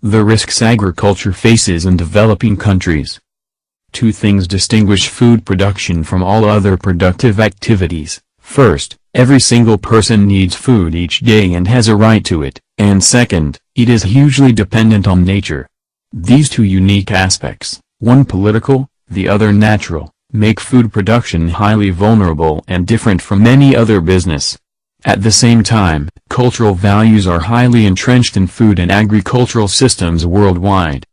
The risks agriculture faces in developing countries. Two things distinguish food production from all other productive activities. First, every single person needs food each day and has a right to it, and second, it is hugely dependent on nature. These two unique aspects, one political, the other natural, make food production highly vulnerable and different from any other business. At the same time, cultural values are highly entrenched in food and agricultural systems worldwide.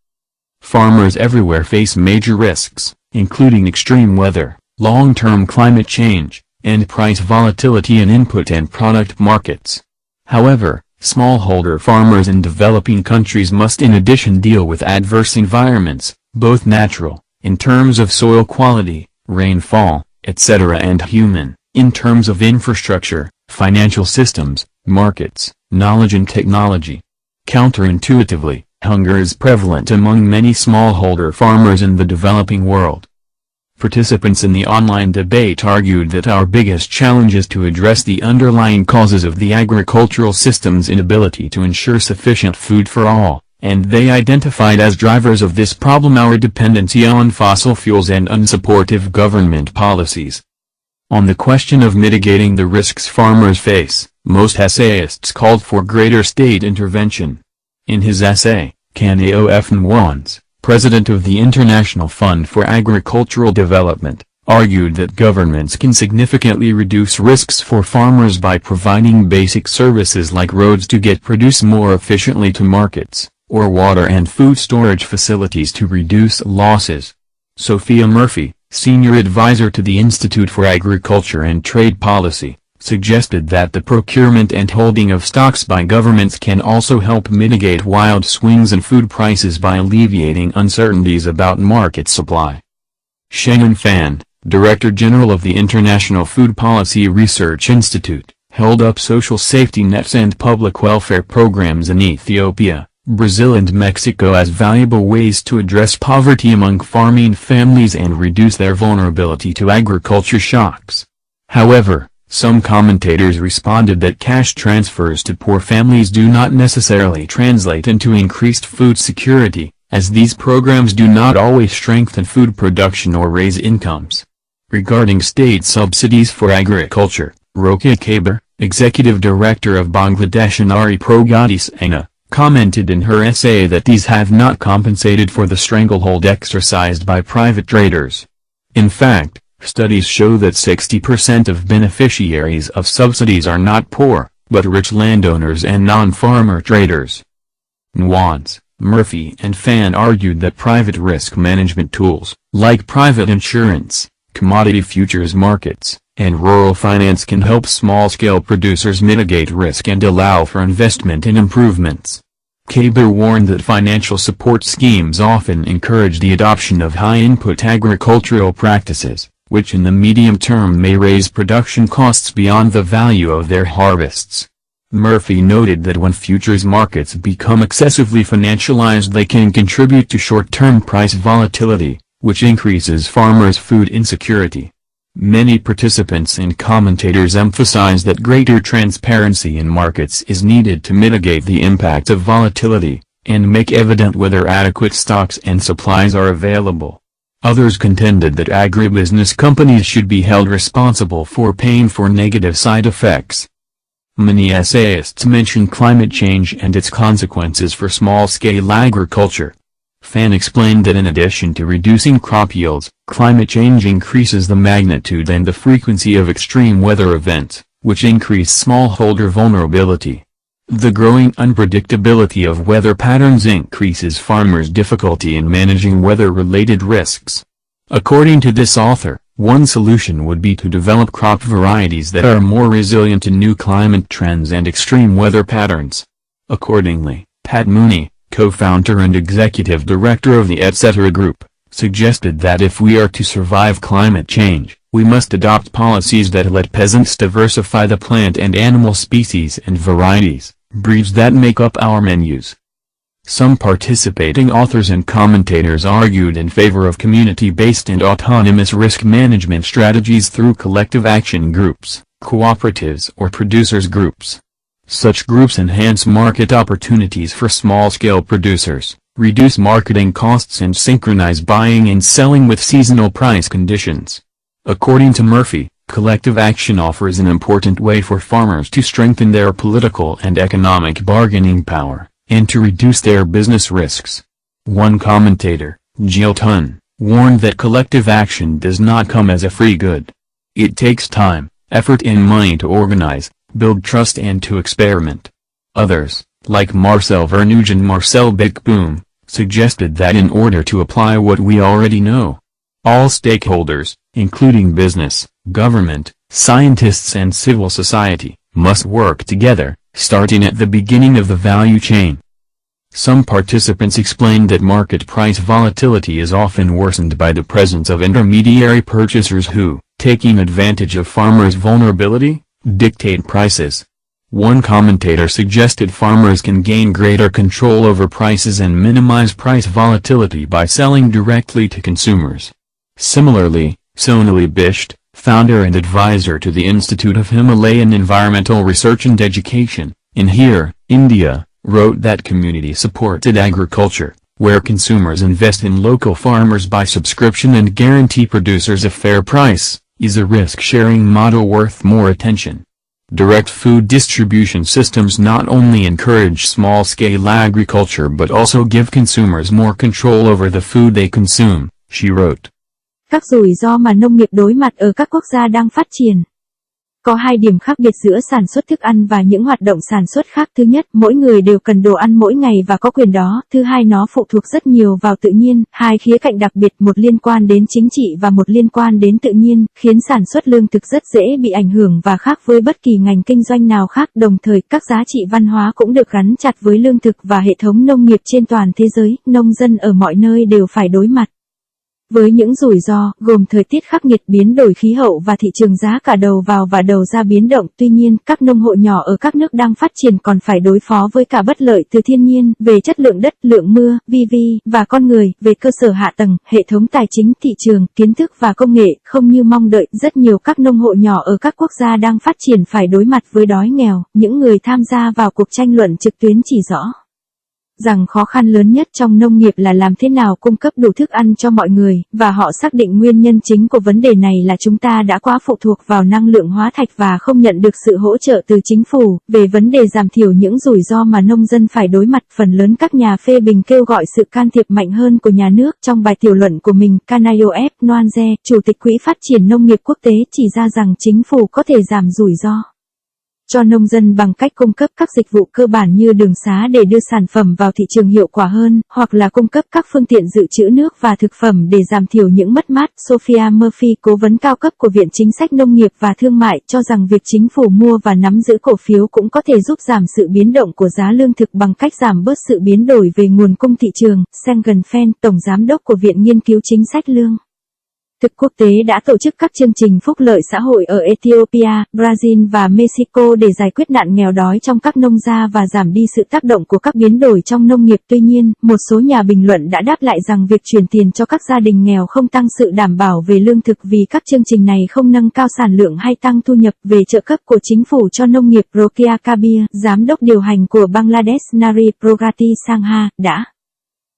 Farmers everywhere face major risks, including extreme weather, long-term climate change, and price volatility in input and product markets. However, smallholder farmers in developing countries must in addition deal with adverse environments, both natural, in terms of soil quality, rainfall, etc., and human, in terms of infrastructure, financial systems, markets, knowledge and technology. Counterintuitively, hunger is prevalent among many smallholder farmers in the developing world. Participants in the online debate argued that our biggest challenge is to address the underlying causes of the agricultural system's inability to ensure sufficient food for all, and they identified as drivers of this problem our dependency on fossil fuels and unsupportive government policies. On the question of mitigating the risks farmers face, most essayists called for greater state intervention. In his essay, Kanaof Nwans, president of the International Fund for Agricultural Development, argued that governments can significantly reduce risks for farmers by providing basic services like roads to get produce more efficiently to markets, or water and food storage facilities to reduce losses. Sophia Murphy, senior advisor to the Institute for Agriculture and Trade Policy, suggested that the procurement and holding of stocks by governments can also help mitigate wild swings in food prices by alleviating uncertainties about market supply. Shannon Fan, Director General of the International Food Policy Research Institute, held up social safety nets and public welfare programs in Ethiopia, Brazil and Mexico as valuable ways to address poverty among farming families and reduce their vulnerability to agriculture shocks. However, some commentators responded that cash transfers to poor families do not necessarily translate into increased food security, as these programs do not always strengthen food production or raise incomes. Regarding state subsidies for agriculture, Rokia Kaber, executive director of Bangladesh Anari Pragati Sena, commented in her essay that these have not compensated for the stranglehold exercised by private traders. In fact, studies show that 60% of beneficiaries of subsidies are not poor, but rich landowners and non-farmer traders. Nwans, Murphy and Fan argued that private risk management tools, like private insurance, commodity futures markets, and rural finance can help small-scale producers mitigate risk and allow for investment in improvements. Kaber warned that financial support schemes often encourage the adoption of high-input agricultural practices, which in the medium term may raise production costs beyond the value of their harvests. Murphy noted that when futures markets become excessively financialized they can contribute to short-term price volatility, which increases farmers' food insecurity. Many participants and commentators emphasize that greater transparency in markets is needed to mitigate the impact of volatility, and make evident whether adequate stocks and supplies are available. Others contended that agribusiness companies should be held responsible for paying for negative side effects. Many essayists mention climate change and its consequences for small-scale agriculture. Fan explained that in addition to reducing crop yields, climate change increases the magnitude and the frequency of extreme weather events, which increase smallholder vulnerability. The growing unpredictability of weather patterns increases farmers' difficulty in managing weather-related risks. According to this author, one solution would be to develop crop varieties that are more resilient to new climate trends and extreme weather patterns. Accordingly, Pat Mooney, co-founder and executive director of the Etc. Group, suggested that if we are to survive climate change, we must adopt policies that let peasants diversify the plant and animal species and varieties, breeds that make up our menus. Some participating authors and commentators argued in favor of community-based and autonomous risk management strategies through collective action groups, cooperatives or producers groups. Such groups enhance market opportunities for small-scale producers, reduce marketing costs and synchronize buying and selling with seasonal price conditions. According to Murphy, collective action offers an important way for farmers to strengthen their political and economic bargaining power, and to reduce their business risks. One commentator, Jill Tun, warned that collective action does not come as a free good. It takes time, effort and money to organize, build trust and to experiment. Others, like Marcel Vernuge and Marcel Bickboom, suggested that in order to apply what we already know, all stakeholders, including business, government, scientists and civil society, must work together, starting at the beginning of the value chain. Some participants explained that market price volatility is often worsened by the presence of intermediary purchasers who, taking advantage of farmers' vulnerability, dictate prices. One commentator suggested farmers can gain greater control over prices and minimize price volatility by selling directly to consumers. Similarly, Sonali Bisht, founder and advisor to the Institute of Himalayan Environmental Research and Education, in Here, India, wrote that community-supported agriculture, where consumers invest in local farmers by subscription and guarantee producers a fair price, is a risk-sharing model worth more attention. Direct food distribution systems not only encourage small-scale agriculture but also give consumers more control over the food they consume, she wrote. Các rủi ro mà nông nghiệp đối mặt ở các quốc gia đang phát triển. Có hai điểm khác biệt giữa sản xuất thức ăn và những hoạt động sản xuất khác. Thứ nhất, mỗi người đều cần đồ ăn mỗi ngày và có quyền đó. Thứ hai, nó phụ thuộc rất nhiều vào tự nhiên. Hai khía cạnh đặc biệt, một liên quan đến chính trị và một liên quan đến tự nhiên, khiến sản xuất lương thực rất dễ bị ảnh hưởng và khác với bất kỳ ngành kinh doanh nào khác. Đồng thời, các giá trị văn hóa cũng được gắn chặt với lương thực và hệ thống nông nghiệp trên toàn thế giới. Nông dân ở mọi nơi đều phải đối mặt với những rủi ro, gồm thời tiết khắc nghiệt, biến đổi khí hậu và thị trường giá cả đầu vào và đầu ra biến động. Tuy nhiên, các nông hộ nhỏ ở các nước đang phát triển còn phải đối phó với cả bất lợi từ thiên nhiên, về chất lượng đất, lượng mưa, vi và con người, về cơ sở hạ tầng, hệ thống tài chính, thị trường, kiến thức và công nghệ. Không như mong đợi, rất nhiều các nông hộ nhỏ ở các quốc gia đang phát triển phải đối mặt với đói nghèo. Những người tham gia vào cuộc tranh luận trực tuyến chỉ rõ rằng khó khăn lớn nhất trong nông nghiệp là làm thế nào cung cấp đủ thức ăn cho mọi người, và họ xác định nguyên nhân chính của vấn đề này là chúng ta đã quá phụ thuộc vào năng lượng hóa thạch và không nhận được sự hỗ trợ từ chính phủ. Về vấn đề giảm thiểu những rủi ro mà nông dân phải đối mặt, phần lớn các nhà phê bình kêu gọi sự can thiệp mạnh hơn của nhà nước. Trong bài tiểu luận của mình, Kanayof Noanze, Chủ tịch Quỹ Phát triển Nông nghiệp Quốc tế, chỉ ra rằng chính phủ có thể giảm rủi ro cho nông dân bằng cách cung cấp các dịch vụ cơ bản như đường xá để đưa sản phẩm vào thị trường hiệu quả hơn, hoặc là cung cấp các phương tiện dự trữ nước và thực phẩm để giảm thiểu những mất mát. Sophia Murphy, cố vấn cao cấp của Viện Chính sách Nông nghiệp và Thương mại, cho rằng việc chính phủ mua và nắm giữ cổ phiếu cũng có thể giúp giảm sự biến động của giá lương thực bằng cách giảm bớt sự biến đổi về nguồn cung thị trường. Sengen Fen, Tổng Giám đốc của Viện Nghiên cứu Chính sách Lương thực quốc tế, đã tổ chức các chương trình phúc lợi xã hội ở Ethiopia, Brazil và Mexico để giải quyết nạn nghèo đói trong các nông gia và giảm đi sự tác động của các biến đổi trong nông nghiệp. Tuy nhiên, một số nhà bình luận đã đáp lại rằng việc chuyển tiền cho các gia đình nghèo không tăng sự đảm bảo về lương thực vì các chương trình này không nâng cao sản lượng hay tăng thu nhập. Về trợ cấp của chính phủ cho nông nghiệp, Rokia Kabir, giám đốc điều hành của Bangladesh Nari Prograti Sangha, đã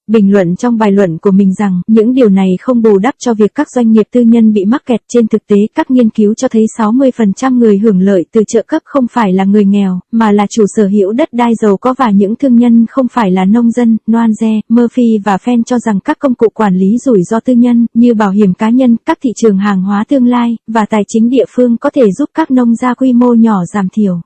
bình luận trong bài luận của mình rằng những điều này không bù đắp cho việc các doanh nghiệp tư nhân bị mắc kẹt. Trên thực tế, các nghiên cứu cho thấy 60% người hưởng lợi từ trợ cấp không phải là người nghèo, mà là chủ sở hữu đất đai giàu có và những thương nhân không phải là nông dân. Noanze, Murphy và Fen cho rằng các công cụ quản lý rủi ro tư nhân, như bảo hiểm cá nhân, các thị trường hàng hóa tương lai, và tài chính địa phương có thể giúp các nông gia quy mô nhỏ giảm thiểu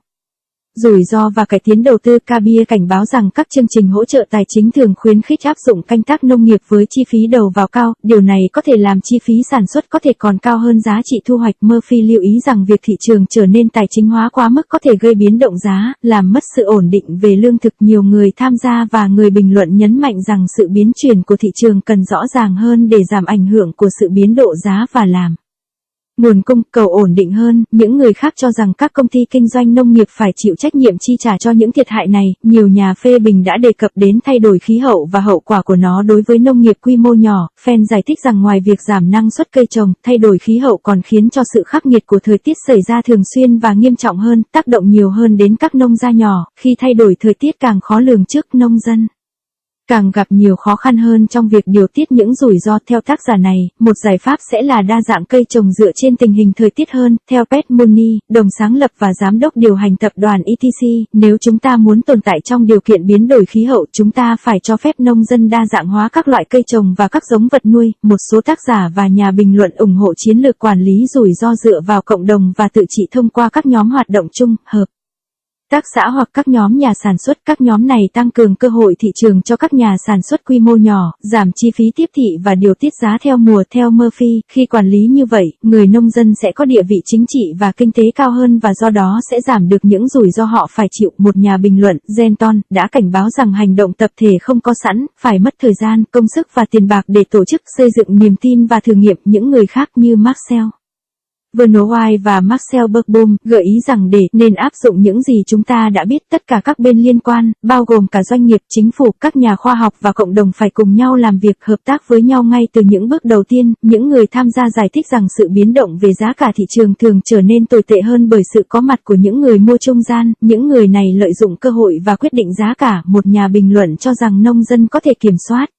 rủi ro và cải tiến đầu tư. Kabir cảnh báo rằng các chương trình hỗ trợ tài chính thường khuyến khích áp dụng canh tác nông nghiệp với chi phí đầu vào cao, điều này có thể làm chi phí sản xuất có thể còn cao hơn giá trị thu hoạch. Murphy lưu ý rằng việc thị trường trở nên tài chính hóa quá mức có thể gây biến động giá, làm mất sự ổn định về lương thực. Nhiều người tham gia và người bình luận nhấn mạnh rằng sự biến chuyển của thị trường cần rõ ràng hơn để giảm ảnh hưởng của sự biến độ giá và làm Nguồn cung cầu ổn định hơn, những người khác cho rằng các công ty kinh doanh nông nghiệp phải chịu trách nhiệm chi trả cho những thiệt hại này. Nhiều nhà phê bình đã đề cập đến thay đổi khí hậu và hậu quả của nó đối với nông nghiệp quy mô nhỏ. Fan giải thích rằng ngoài việc giảm năng suất cây trồng, thay đổi khí hậu còn khiến cho sự khắc nghiệt của thời tiết xảy ra thường xuyên và nghiêm trọng hơn, tác động nhiều hơn đến các nông gia nhỏ. Khi thay đổi thời tiết càng khó lường trước, nông dân càng gặp nhiều khó khăn hơn trong việc điều tiết những rủi ro. Theo tác giả này, một giải pháp sẽ là đa dạng cây trồng dựa trên tình hình thời tiết hơn. Theo Pat Mooney, đồng sáng lập và giám đốc điều hành tập đoàn ETC, nếu chúng ta muốn tồn tại trong điều kiện biến đổi khí hậu, chúng ta phải cho phép nông dân đa dạng hóa các loại cây trồng và các giống vật nuôi. Một số tác giả và nhà bình luận ủng hộ chiến lược quản lý rủi ro dựa vào cộng đồng và tự trị thông qua các nhóm hoạt động chung, hợp tác xã hoặc các nhóm nhà sản xuất. Các nhóm này tăng cường cơ hội thị trường cho các nhà sản xuất quy mô nhỏ, giảm chi phí tiếp thị và điều tiết giá theo mùa. Theo Murphy, khi quản lý như vậy, người nông dân sẽ có địa vị chính trị và kinh tế cao hơn và do đó sẽ giảm được những rủi ro họ phải chịu. Một nhà bình luận, Genton, đã cảnh báo rằng hành động tập thể không có sẵn, phải mất thời gian, công sức và tiền bạc để tổ chức, xây dựng niềm tin và thử nghiệm. Những người khác như Marcel Vernoy và Marcel Bergbohm gợi ý rằng để nên áp dụng những gì chúng ta đã biết, tất cả các bên liên quan, bao gồm cả doanh nghiệp, chính phủ, các nhà khoa học và cộng đồng phải cùng nhau làm việc, hợp tác với nhau ngay từ những bước đầu tiên. Những người tham gia giải thích rằng sự biến động về giá cả thị trường thường trở nên tồi tệ hơn bởi sự có mặt của những người mua trung gian. Những người này lợi dụng cơ hội và quyết định giá cả. Một nhà bình luận cho rằng nông dân có thể kiểm soát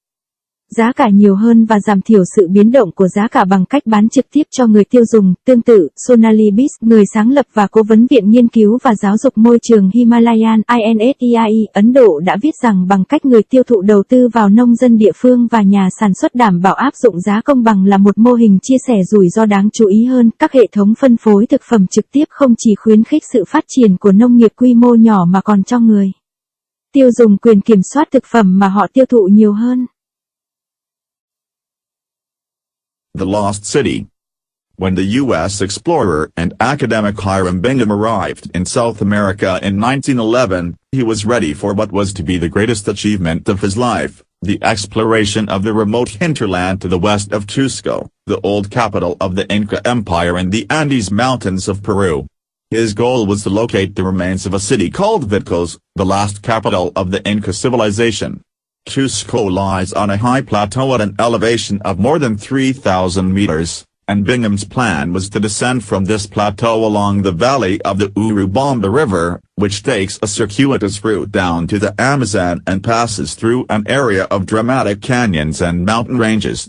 giá cả nhiều hơn và giảm thiểu sự biến động của giá cả bằng cách bán trực tiếp cho người tiêu dùng. Tương tự, Sonali Bis, người sáng lập và cố vấn Viện Nghiên cứu và Giáo dục Môi trường Himalayan INSEIE, Ấn Độ đã viết rằng bằng cách người tiêu thụ đầu tư vào nông dân địa phương và nhà sản xuất đảm bảo áp dụng giá công bằng là một mô hình chia sẻ rủi ro đáng chú ý hơn. Các hệ thống phân phối thực phẩm trực tiếp không chỉ khuyến khích sự phát triển của nông nghiệp quy mô nhỏ mà còn cho người tiêu dùng quyền kiểm soát thực phẩm mà họ tiêu thụ nhiều hơn. The Lost City. When the U.S. explorer and academic Hiram Bingham arrived in South America in 1911, he was ready for what was to be the greatest achievement of his life, the exploration of the remote hinterland to the west of Cusco, the old capital of the Inca Empire in the Andes Mountains of Peru. His goal was to locate the remains of a city called Vitcos, the last capital of the Inca civilization. Cusco lies on a high plateau at an elevation of more than 3,000 meters, and Bingham's plan was to descend from this plateau along the valley of the Urubamba River, which takes a circuitous route down to the Amazon and passes through an area of dramatic canyons and mountain ranges.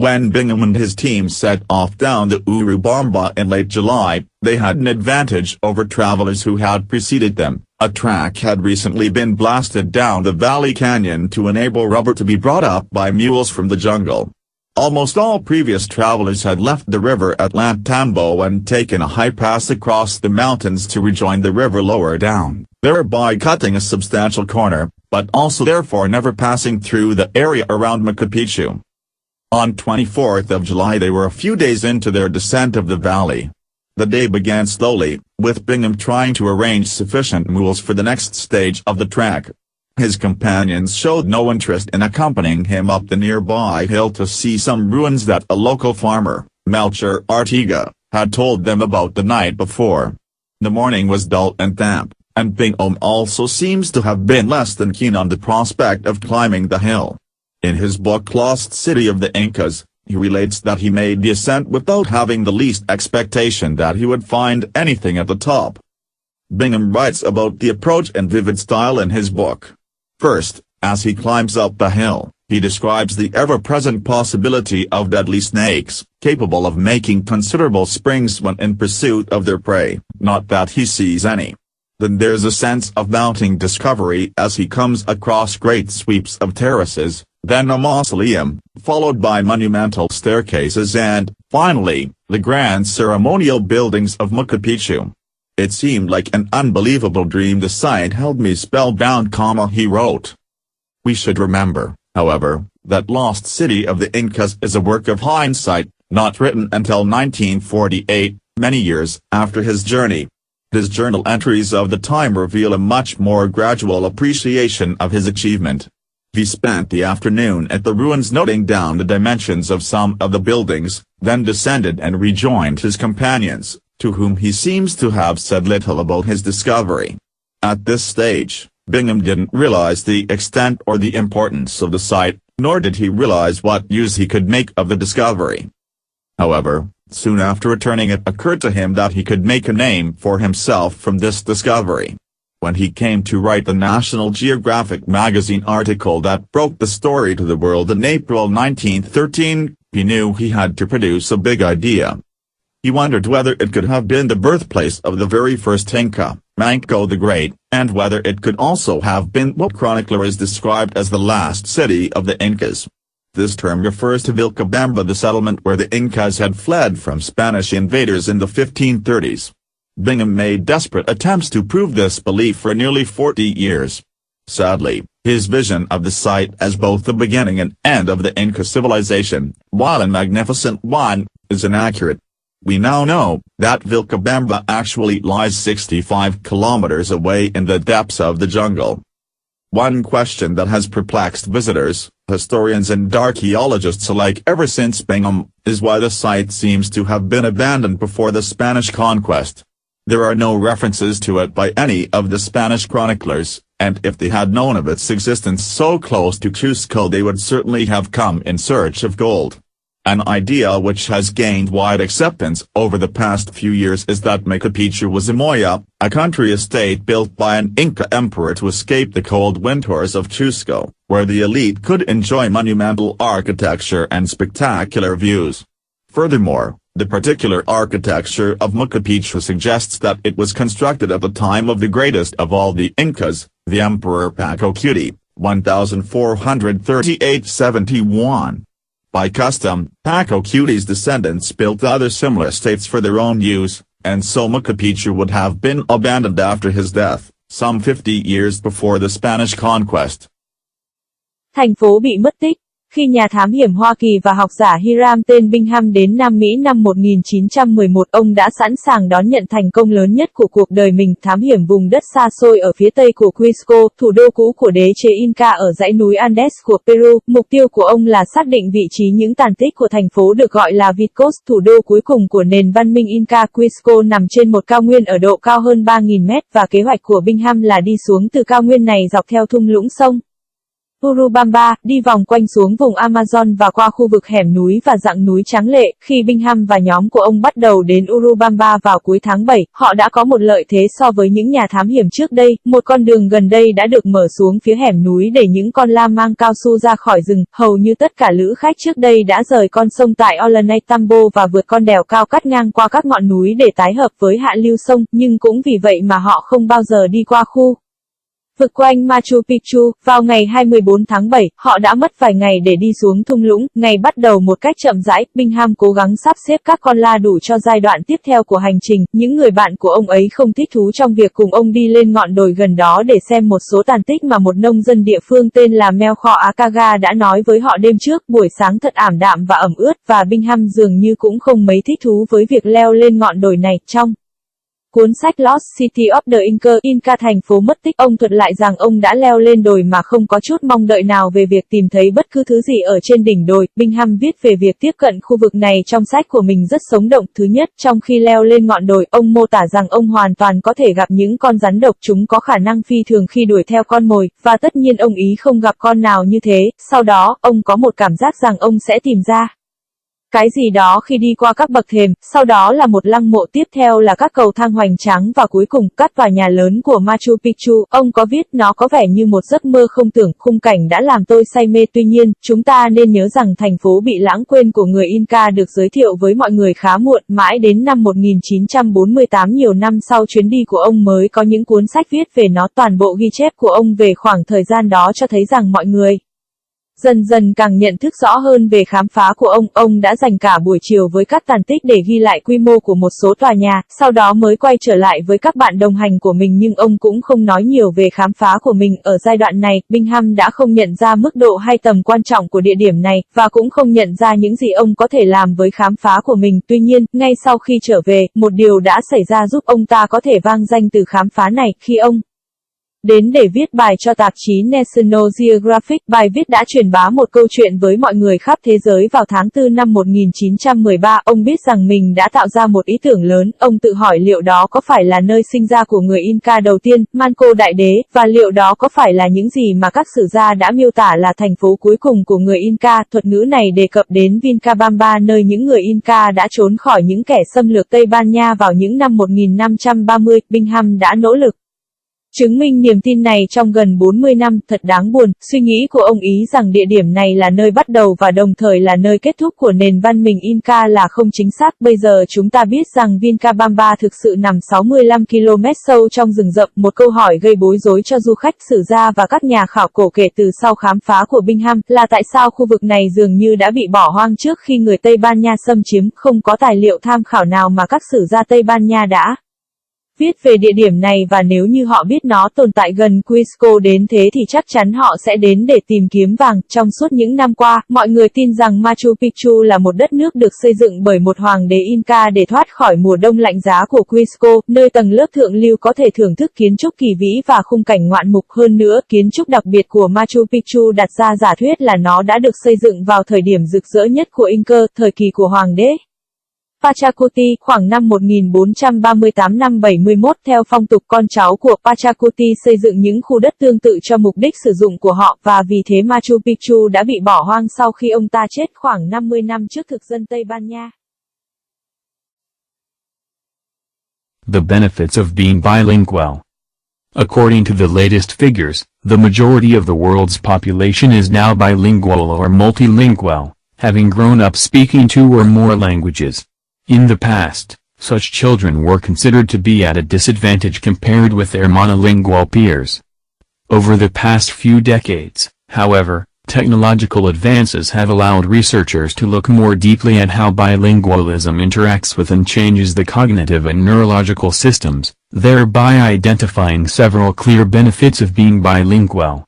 When Bingham and his team set off down the Urubamba in late July, they had an advantage over travelers who had preceded them. A track had recently been blasted down the valley canyon to enable rubber to be brought up by mules from the jungle. Almost all previous travelers had left the river at Lantambo and taken a high pass across the mountains to rejoin the river lower down, thereby cutting a substantial corner, but also therefore never passing through the area around Machu Picchu. On 24th of July they were a few days into their descent of the valley. The day began slowly, with Bingham trying to arrange sufficient mules for the next stage of the trek. His companions showed no interest in accompanying him up the nearby hill to see some ruins that a local farmer, Melcher Artiga, had told them about the night before. The morning was dull and damp, and Bingham also seems to have been less than keen on the prospect of climbing the hill. In his book Lost City of the Incas, he relates that he made the ascent without having the least expectation that he would find anything at the top. Bingham writes about the approach in vivid style in his book. First, as he climbs up the hill, he describes the ever-present possibility of deadly snakes, capable of making considerable springs when in pursuit of their prey, not that he sees any. Then there's a sense of mounting discovery as he comes across great sweeps of terraces, then a mausoleum, followed by monumental staircases and, finally, the grand ceremonial buildings of Machu Picchu. It seemed like an unbelievable dream. The sight held me spellbound, he wrote. We should remember, however, that Lost City of the Incas is a work of hindsight, not written until 1948, many years after his journey. His journal entries of the time reveal a much more gradual appreciation of his achievement. He spent the afternoon at the ruins noting down the dimensions of some of the buildings, then descended and rejoined his companions, to whom he seems to have said little about his discovery. At this stage, Bingham didn't realize the extent or the importance of the site, nor did he realize what use he could make of the discovery. However, soon after returning it occurred to him that he could make a name for himself from this discovery. When he came to write the National Geographic magazine article that broke the story to the world in April 1913, he knew he had to produce a big idea. He wondered whether it could have been the birthplace of the very first Inca, Manco the Great, and whether it could also have been what chroniclers described as the last city of the Incas. This term refers to Vilcabamba, the settlement where the Incas had fled from Spanish invaders in the 1530s. Bingham made desperate attempts to prove this belief for nearly 40 years. Sadly, his vision of the site as both the beginning and end of the Inca civilization, while a magnificent one, is inaccurate. We now know that Vilcabamba actually lies 65 kilometers away in the depths of the jungle. One question that has perplexed visitors, historians and archaeologists alike ever since Bingham, is why the site seems to have been abandoned before the Spanish conquest. There are no references to it by any of the Spanish chroniclers, and if they had known of its existence so close to Cusco they would certainly have come in search of gold. An idea which has gained wide acceptance over the past few years is that Machu Picchu was a moya, a country estate built by an Inca emperor to escape the cold winters of Cusco, where the elite could enjoy monumental architecture and spectacular views. Furthermore, the particular architecture of Machu Picchu suggests that it was constructed at the time of the greatest of all the Incas, the Emperor Pachacuti, 1438–71. By custom, Pachacuti's descendants built other similar states for their own use, and so Machu Picchu would have been abandoned after his death, some 50 years before the Spanish conquest. Thành phố bị mất tích. Khi nhà thám hiểm Hoa Kỳ và học giả Hiram tên Bingham đến Nam Mỹ năm 1911, ông đã sẵn sàng đón nhận thành công lớn nhất của cuộc đời mình, thám hiểm vùng đất xa xôi ở phía tây của Cusco, thủ đô cũ của đế chế Inca ở dãy núi Andes của Peru. Mục tiêu của ông là xác định vị trí những tàn tích của thành phố được gọi là Vitcos, thủ đô cuối cùng của nền văn minh Inca. Cusco nằm trên một cao nguyên ở độ cao hơn 3.000 mét và kế hoạch của Bingham là đi xuống từ cao nguyên này dọc theo thung lũng sông Urubamba, đi vòng quanh xuống vùng Amazon và qua khu vực hẻm núi và dặng núi tráng lệ. Khi Bingham và nhóm của ông bắt đầu đến Urubamba vào cuối tháng 7, họ đã có một lợi thế so với những nhà thám hiểm trước đây. Một con đường gần đây đã được mở xuống phía hẻm núi để những con lam mang cao su ra khỏi rừng. Hầu như tất cả lữ khách trước đây đã rời con sông tại Ollantaytambo và vượt con đèo cao cắt ngang qua các ngọn núi để tái hợp với hạ lưu sông, nhưng cũng vì vậy mà họ không bao giờ đi qua khu vực quanh Machu Picchu. Vào ngày 24 tháng 7, họ đã mất vài ngày để đi xuống thung lũng. Ngày bắt đầu một cách chậm rãi, Bingham cố gắng sắp xếp các con la đủ cho giai đoạn tiếp theo của hành trình. Những người bạn của ông ấy không thích thú trong việc cùng ông đi lên ngọn đồi gần đó để xem một số tàn tích mà một nông dân địa phương tên là Melchor Akaga đã nói với họ đêm trước. Buổi sáng thật ảm đạm và ẩm ướt, và Bingham dường như cũng không mấy thích thú với việc leo lên ngọn đồi này. Trong cuốn sách Lost City of the Inca, thành phố mất tích, ông thuật lại rằng ông đã leo lên đồi mà không có chút mong đợi nào về việc tìm thấy bất cứ thứ gì ở trên đỉnh đồi. Bingham viết về việc tiếp cận khu vực này trong sách của mình rất sống động. Thứ nhất, trong khi leo lên ngọn đồi, ông mô tả rằng ông hoàn toàn có thể gặp những con rắn độc, chúng có khả năng phi thường khi đuổi theo con mồi, và tất nhiên ông ý không gặp con nào như thế. Sau đó, ông có một cảm giác rằng ông sẽ tìm ra cái gì đó khi đi qua các bậc thềm, sau đó là một lăng mộ, tiếp theo là các cầu thang hoành tráng và cuối cùng các tòa nhà lớn của Machu Picchu. Ông có viết, nó có vẻ như một giấc mơ không tưởng, khung cảnh đã làm tôi say mê. Tuy nhiên, chúng ta nên nhớ rằng thành phố bị lãng quên của người Inca được giới thiệu với mọi người khá muộn, mãi đến năm 1948, nhiều năm sau chuyến đi của ông, mới có những cuốn sách viết về nó. Toàn bộ ghi chép của ông về khoảng thời gian đó cho thấy rằng mọi người dần dần càng nhận thức rõ hơn về khám phá của ông đã dành cả buổi chiều với các tàn tích để ghi lại quy mô của một số tòa nhà, sau đó mới quay trở lại với các bạn đồng hành của mình, nhưng ông cũng không nói nhiều về khám phá của mình. Ở giai đoạn này, Bingham đã không nhận ra mức độ hay tầm quan trọng của địa điểm này, và cũng không nhận ra những gì ông có thể làm với khám phá của mình. Tuy nhiên, ngay sau khi trở về, một điều đã xảy ra giúp ông ta có thể vang danh từ khám phá này. Khi ông đến để viết bài cho tạp chí National Geographic. Bài viết đã truyền bá một câu chuyện với mọi người khắp thế giới vào tháng 4 năm 1913. Ông biết rằng mình đã tạo ra một ý tưởng lớn. Ông tự hỏi liệu đó có phải là nơi sinh ra của người Inca đầu tiên, Manco Đại Đế, và liệu đó có phải là những gì mà các sử gia đã miêu tả là thành phố cuối cùng của người Inca. Thuật ngữ này đề cập đến Vilcabamba, nơi những người Inca đã trốn khỏi những kẻ xâm lược Tây Ban Nha vào những năm 1530. Bingham đã nỗ lực chứng minh niềm tin này trong gần 40 năm. Thật đáng buồn, suy nghĩ của ông ý rằng địa điểm này là nơi bắt đầu và đồng thời là nơi kết thúc của nền văn minh Inca là không chính xác. Bây giờ chúng ta biết rằng Vilcabamba thực sự nằm 65 km sâu trong rừng rậm. Một câu hỏi gây bối rối cho du khách, sử gia và các nhà khảo cổ kể từ sau khám phá của Bingham là tại sao khu vực này dường như đã bị bỏ hoang trước khi người Tây Ban Nha xâm chiếm. Không có tài liệu tham khảo nào mà các sử gia Tây Ban Nha đã viết về địa điểm này, và nếu như họ biết nó tồn tại gần Cusco đến thế thì chắc chắn họ sẽ đến để tìm kiếm vàng. Trong suốt những năm qua, mọi người tin rằng Machu Picchu là một đất nước được xây dựng bởi một hoàng đế Inca để thoát khỏi mùa đông lạnh giá của Cusco, nơi tầng lớp thượng lưu có thể thưởng thức kiến trúc kỳ vĩ và khung cảnh ngoạn mục. Hơn nữa, kiến trúc đặc biệt của Machu Picchu đặt ra giả thuyết là nó đã được xây dựng vào thời điểm rực rỡ nhất của Inca, thời kỳ của hoàng đế Pachacuti, khoảng năm 1438 năm 71. Theo phong tục, con cháu của Pachacuti xây dựng những khu đất tương tự cho mục đích sử dụng của họ, và vì thế Machu Picchu đã bị bỏ hoang sau khi ông ta chết khoảng 50 năm trước thực dân Tây Ban Nha. The benefits of being bilingual. According to the latest figures, the majority of the world's population is now bilingual or multilingual, having grown up speaking two or more languages. In the past, such children were considered to be at a disadvantage compared with their monolingual peers. Over the past few decades, however, technological advances have allowed researchers to look more deeply at how bilingualism interacts with and changes the cognitive and neurological systems, thereby identifying several clear benefits of being bilingual.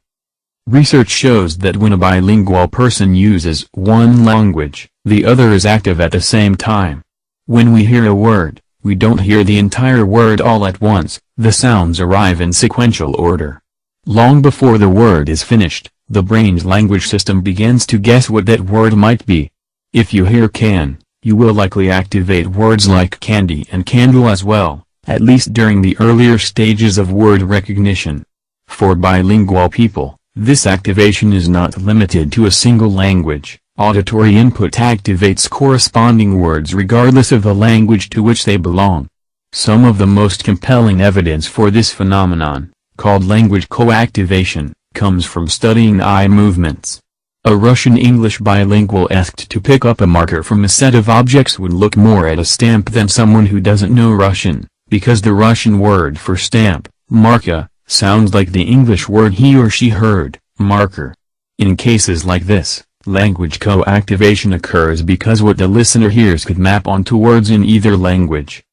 Research shows that when a bilingual person uses one language, the other is active at the same time. When we hear a word, we don't hear the entire word all at once, the sounds arrive in sequential order. Long before the word is finished, the brain's language system begins to guess what that word might be. If you hear can, you will likely activate words like candy and candle as well, at least during the earlier stages of word recognition. For bilingual people, this activation is not limited to a single language. Auditory input activates corresponding words regardless of the language to which they belong. Some of the most compelling evidence for this phenomenon, called language co-activation, comes from studying eye movements. A Russian English bilingual asked to pick up a marker from a set of objects would look more at a stamp than someone who doesn't know Russian, because the Russian word for stamp, marka, sounds like the English word he or she heard, marker. In cases like this, language co-activation occurs because what the listener hears could map onto words in either language.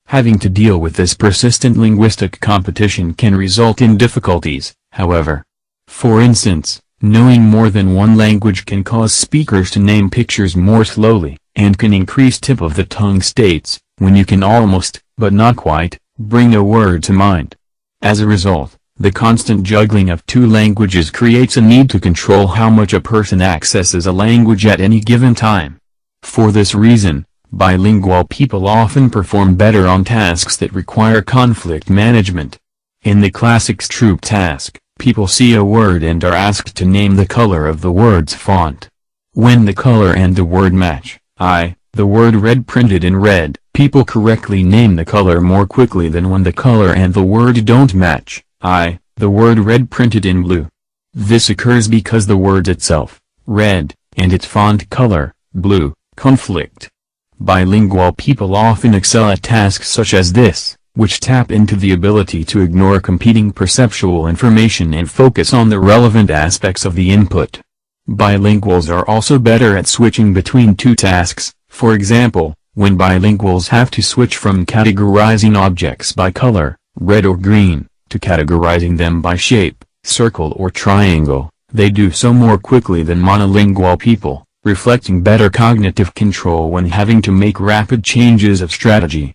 Having to deal with this persistent linguistic competition can result in difficulties, however. For instance, knowing more than one language can cause speakers to name pictures more slowly, and can increase tip of the tongue states, when you can almost, but not quite, bring a word to mind. As a result, the constant juggling of two languages creates a need to control how much a person accesses a language at any given time. For this reason, bilingual people often perform better on tasks that require conflict management. In the classic Stroop task, people see a word and are asked to name the color of the word's font. When the color and the word match, the word red printed in red, people correctly name the color more quickly than when the color and the word don't match, the word red printed in blue. This occurs because the word itself, red, and its font color, blue, conflict. Bilingual people often excel at tasks such as this, which tap into the ability to ignore competing perceptual information and focus on the relevant aspects of the input. Bilinguals are also better at switching between two tasks, for example, when bilinguals have to switch from categorizing objects by color, red or green, to categorizing them by shape, circle or triangle, they do so more quickly than monolingual people, reflecting better cognitive control when having to make rapid changes of strategy.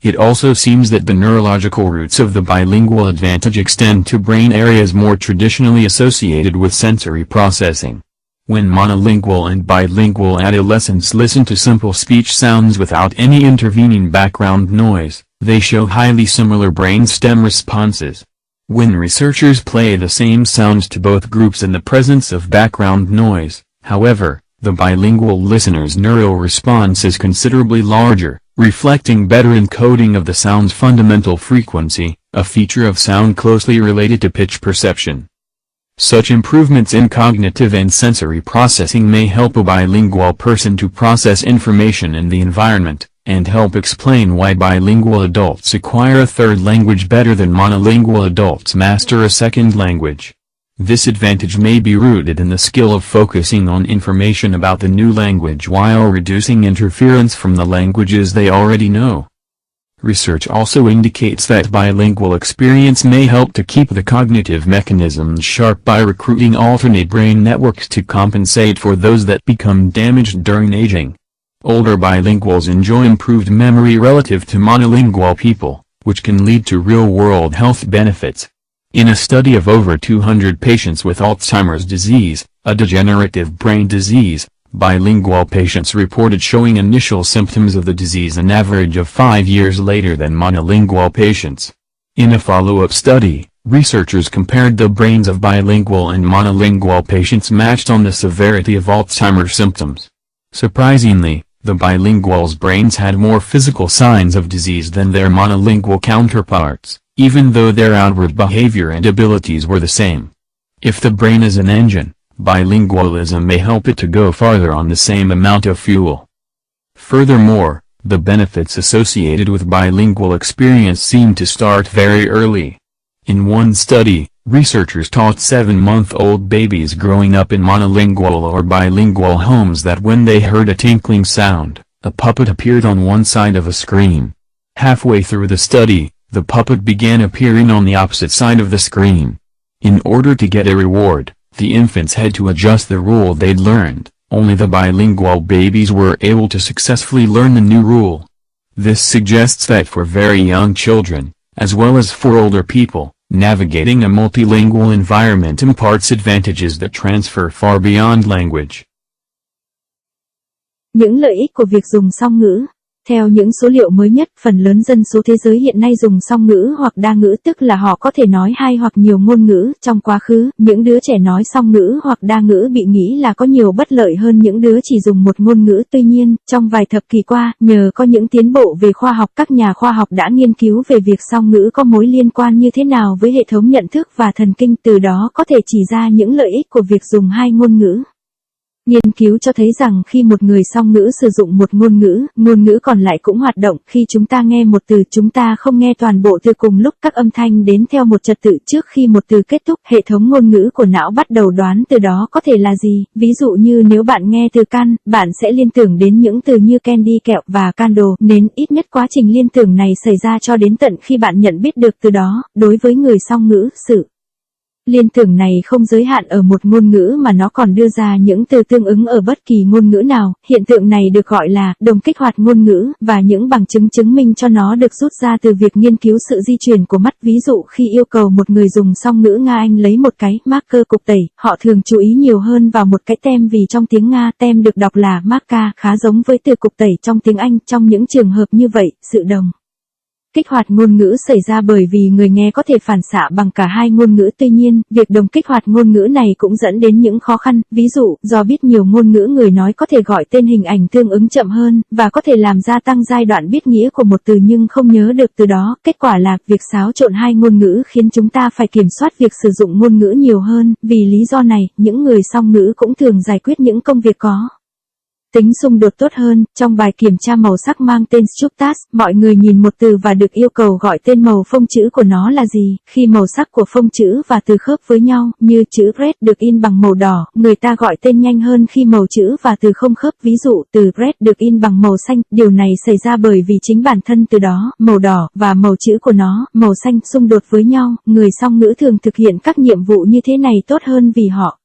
It also seems that the neurological roots of the bilingual advantage extend to brain areas more traditionally associated with sensory processing. When monolingual and bilingual adolescents listen to simple speech sounds without any intervening background noise, they show highly similar brainstem responses. When researchers play the same sounds to both groups in the presence of background noise, however, the bilingual listener's neural response is considerably larger, reflecting better encoding of the sound's fundamental frequency, a feature of sound closely related to pitch perception. Such improvements in cognitive and sensory processing may help a bilingual person to process information in the environment, and help explain why bilingual adults acquire a third language better than monolingual adults master a second language. This advantage may be rooted in the skill of focusing on information about the new language while reducing interference from the languages they already know. Research also indicates that bilingual experience may help to keep the cognitive mechanisms sharp by recruiting alternate brain networks to compensate for those that become damaged during aging. Older bilinguals enjoy improved memory relative to monolingual people, which can lead to real-world health benefits. In a study of over 200 patients with Alzheimer's disease, a degenerative brain disease, bilingual patients reported showing initial symptoms of the disease an average of 5 years later than monolingual patients. In a follow-up study, researchers compared the brains of bilingual and monolingual patients matched on the severity of Alzheimer's symptoms. Surprisingly, the bilinguals' brains had more physical signs of disease than their monolingual counterparts, even though their outward behavior and abilities were the same. If the brain is an engine, bilingualism may help it to go farther on the same amount of fuel. Furthermore, the benefits associated with bilingual experience seem to start very early. In one study, researchers taught 7-month-old babies growing up in monolingual or bilingual homes that when they heard a tinkling sound, a puppet appeared on one side of a screen. Halfway through the study, the puppet began appearing on the opposite side of the screen. In order to get a reward, the infants had to adjust the rule they'd learned. Only the bilingual babies were able to successfully learn the new rule. This suggests that for very young children, as well as for older people, navigating a multilingual environment imparts advantages that transfer far beyond language. Những lợi ích của việc dùng song ngữ. Theo những số liệu mới nhất, phần lớn dân số thế giới hiện nay dùng song ngữ hoặc đa ngữ, tức là họ có thể nói hai hoặc nhiều ngôn ngữ. Trong quá khứ, những đứa trẻ nói song ngữ hoặc đa ngữ bị nghĩ là có nhiều bất lợi hơn những đứa chỉ dùng một ngôn ngữ. Tuy nhiên, trong vài thập kỷ qua, nhờ có những tiến bộ về khoa học, các nhà khoa học đã nghiên cứu về việc song ngữ có mối liên quan như thế nào với hệ thống nhận thức và thần kinh, từ đó có thể chỉ ra những lợi ích của việc dùng hai ngôn ngữ. Nghiên cứu cho thấy rằng khi một người song ngữ sử dụng một ngôn ngữ còn lại cũng hoạt động. Khi chúng ta nghe một từ, chúng ta không nghe toàn bộ từ cùng lúc, các âm thanh đến theo một trật tự. Trước khi một từ kết thúc, hệ thống ngôn ngữ của não bắt đầu đoán từ đó có thể là gì. Ví dụ như nếu bạn nghe từ can, bạn sẽ liên tưởng đến những từ như candy kẹo và candle nến. Ít nhất quá trình liên tưởng này xảy ra cho đến tận khi bạn nhận biết được từ đó. Đối với người song ngữ, sự liên tưởng này không giới hạn ở một ngôn ngữ mà nó còn đưa ra những từ tương ứng ở bất kỳ ngôn ngữ nào. Hiện tượng này được gọi là đồng kích hoạt ngôn ngữ, và những bằng chứng chứng minh cho nó được rút ra từ việc nghiên cứu sự di chuyển của mắt. Ví dụ khi yêu cầu một người dùng song ngữ Nga Anh lấy một cái marker cục tẩy, họ thường chú ý nhiều hơn vào một cái tem, vì trong tiếng Nga tem được đọc là marka, khá giống với từ cục tẩy trong tiếng Anh. Trong những trường hợp như vậy, sự đồng kích hoạt ngôn ngữ xảy ra bởi vì người nghe có thể phản xạ bằng cả hai ngôn ngữ. Tuy nhiên, việc đồng kích hoạt ngôn ngữ này cũng dẫn đến những khó khăn. Ví dụ, do biết nhiều ngôn ngữ, người nói có thể gọi tên hình ảnh tương ứng chậm hơn, và có thể làm gia tăng giai đoạn biết nghĩa của một từ nhưng không nhớ được từ đó. Kết quả là, việc xáo trộn hai ngôn ngữ khiến chúng ta phải kiểm soát việc sử dụng ngôn ngữ nhiều hơn. Vì lý do này, những người song ngữ cũng thường giải quyết những công việc có tính xung đột tốt hơn. Trong bài kiểm tra màu sắc mang tên Structas, mọi người nhìn một từ và được yêu cầu gọi tên màu phông chữ của nó là gì. Khi màu sắc của phông chữ và từ khớp với nhau, như chữ red được in bằng màu đỏ, người ta gọi tên nhanh hơn khi màu chữ và từ không khớp. Ví dụ, từ red được in bằng màu xanh. Điều này xảy ra bởi vì chính bản thân từ đó, màu đỏ, và màu chữ của nó, màu xanh, xung đột với nhau. Người song ngữ thường thực hiện các nhiệm vụ như thế này tốt hơn vì họ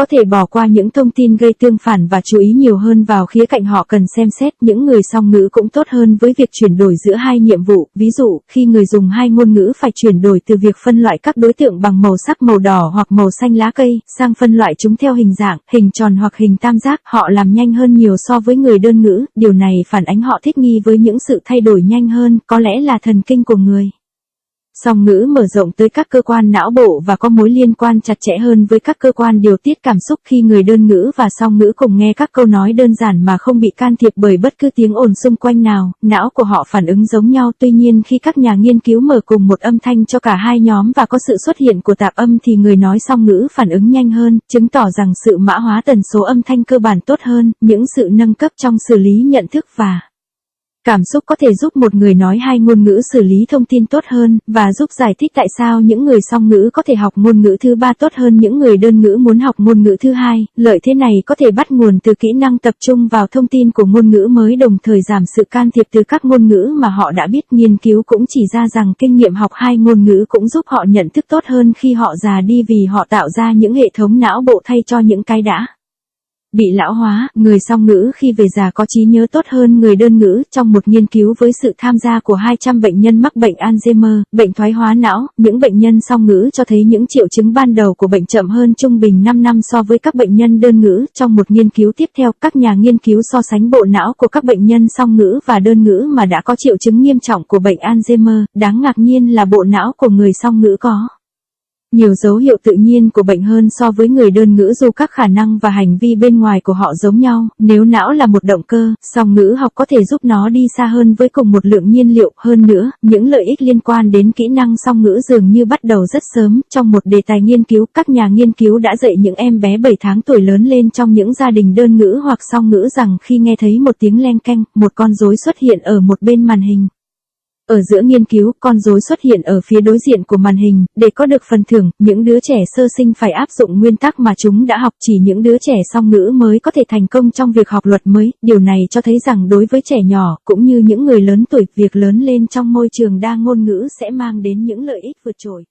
Có thể bỏ qua những thông tin gây tương phản và chú ý nhiều hơn vào khía cạnh họ cần xem xét. Những người song ngữ cũng tốt hơn với việc chuyển đổi giữa hai nhiệm vụ. Ví dụ, khi người dùng hai ngôn ngữ phải chuyển đổi từ việc phân loại các đối tượng bằng màu sắc màu đỏ hoặc màu xanh lá cây, sang phân loại chúng theo hình dạng, hình tròn hoặc hình tam giác, họ làm nhanh hơn nhiều so với người đơn ngữ. Điều này phản ánh họ thích nghi với những sự thay đổi nhanh hơn, có lẽ là thần kinh của người song ngữ mở rộng tới các cơ quan não bộ và có mối liên quan chặt chẽ hơn với các cơ quan điều tiết cảm xúc. Khi người đơn ngữ và song ngữ cùng nghe các câu nói đơn giản mà không bị can thiệp bởi bất cứ tiếng ồn xung quanh nào, não của họ phản ứng giống nhau. Tuy nhiên khi các nhà nghiên cứu mở cùng một âm thanh cho cả hai nhóm và có sự xuất hiện của tạp âm thì người nói song ngữ phản ứng nhanh hơn, chứng tỏ rằng sự mã hóa tần số âm thanh cơ bản tốt hơn. Những sự nâng cấp trong xử lý nhận thức và cảm xúc có thể giúp một người nói hai ngôn ngữ xử lý thông tin tốt hơn, và giúp giải thích tại sao những người song ngữ có thể học ngôn ngữ thứ ba tốt hơn những người đơn ngữ muốn học ngôn ngữ thứ hai. Lợi thế này có thể bắt nguồn từ kỹ năng tập trung vào thông tin của ngôn ngữ mới, đồng thời giảm sự can thiệp từ các ngôn ngữ mà họ đã biết. Nghiên cứu cũng chỉ ra rằng kinh nghiệm học hai ngôn ngữ cũng giúp họ nhận thức tốt hơn khi họ già đi, vì họ tạo ra những hệ thống não bộ thay cho những cái đã bị lão hóa. Người song ngữ khi về già có trí nhớ tốt hơn người đơn ngữ. Trong một nghiên cứu với sự tham gia của 200 bệnh nhân mắc bệnh Alzheimer, bệnh thoái hóa não, những bệnh nhân song ngữ cho thấy những triệu chứng ban đầu của bệnh chậm hơn trung bình 5 năm so với các bệnh nhân đơn ngữ. Trong một nghiên cứu tiếp theo, các nhà nghiên cứu so sánh bộ não của các bệnh nhân song ngữ và đơn ngữ mà đã có triệu chứng nghiêm trọng của bệnh Alzheimer. Đáng ngạc nhiên là bộ não của người song ngữ có nhiều dấu hiệu tự nhiên của bệnh hơn so với người đơn ngữ, dù các khả năng và hành vi bên ngoài của họ giống nhau. Nếu não là một động cơ, song ngữ học có thể giúp nó đi xa hơn với cùng một lượng nhiên liệu. Hơn nữa, những lợi ích liên quan đến kỹ năng song ngữ dường như bắt đầu rất sớm. Trong một đề tài nghiên cứu, các nhà nghiên cứu đã dạy những em bé 7 tháng tuổi lớn lên trong những gia đình đơn ngữ hoặc song ngữ rằng khi nghe thấy một tiếng leng keng, một con rối xuất hiện ở một bên màn hình. Ở giữa nghiên cứu, con rối xuất hiện ở phía đối diện của màn hình. Để có được phần thưởng, những đứa trẻ sơ sinh phải áp dụng nguyên tắc mà chúng đã học. Chỉ những đứa trẻ song ngữ mới có thể thành công trong việc học luật mới. Điều này cho thấy rằng đối với trẻ nhỏ, cũng như những người lớn tuổi, việc lớn lên trong môi trường đa ngôn ngữ sẽ mang đến những lợi ích vượt trội.